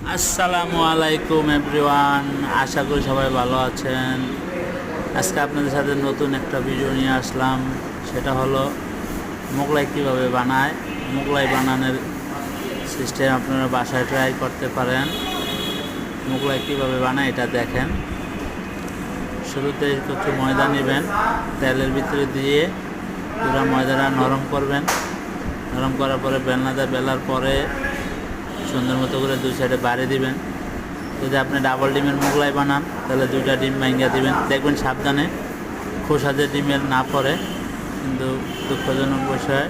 আসসালামু আলাইকুম এভরিওয়ান, আশা করি সবাই ভালো আছেন। আজকে আপনাদের সাথে নতুন একটা ভিডিও নিয়ে আসলাম। সেটা হলো মোগলাই কীভাবে বানায়। মোগলাই বানানোর সিস্টেম আপনারা বাসায় ট্রাই করতে পারেন। মোগলাই কীভাবে বানায় এটা দেখেন। শুরুতে কিছু ময়দা নেবেন, তেলের ভিতরে দিয়ে পুরো ময়দাটা নরম করবেন। নরম করার পরে বেলনাতে বেলার পরে সুন্দর মতো করে দুই সাইডে বাড়ি দিবেন। যদি আপনি ডাবল ডিমের মোগলাই বানান তাহলে দুইটা ডিম ভাঙিয়ে দিবেন। দেখবেন সাবধানে খোসা যে ডিমের না পড়ে। কিন্তু দুঃখজনক বিষয়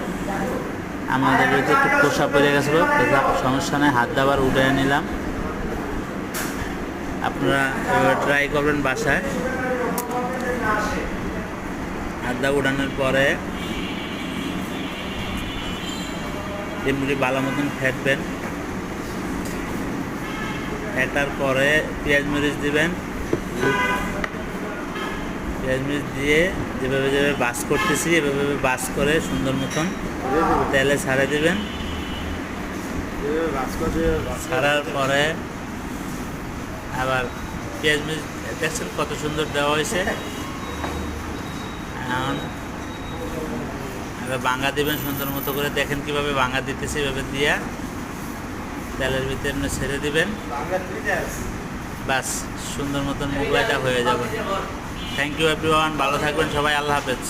আমাদের একটু খোসা পড়ে গেছিলো, সমস্যা নেই, হাত দাবার উঠে নিলাম। আপনারা ট্রাই করবেন বাসায়। হাত দা উঠানোর পরে ডিমগুলি ভালো মতন ফেটবেন। ফেটার পরে পেঁয়াজ মরিচ দিবেন। পেঁয়াজ মরিচ দিয়ে যেভাবে যেভাবে বাস করতেছি এভাবে বাস করে সুন্দর মতন তেলে ছাড়ে দিবেন। ছাড়ার পরে আবার পেঁয়াজ মরিচ দেখছেন কত সুন্দর দেওয়া হয়েছে। এখন ভাঙা দিবেন সুন্দর মতো করে। দেখেন কিভাবে ভাঙা দিতেছে, এভাবে দিয়া তেলের ভিতরে ছেড়ে দিবেন। বাস সুন্দর মতন মোগলাইটা হয়ে যাবে। থ্যাংক ইউ এভরিওয়ান, ভালো থাকবেন সবাই, আল্লাহ হাফেজ।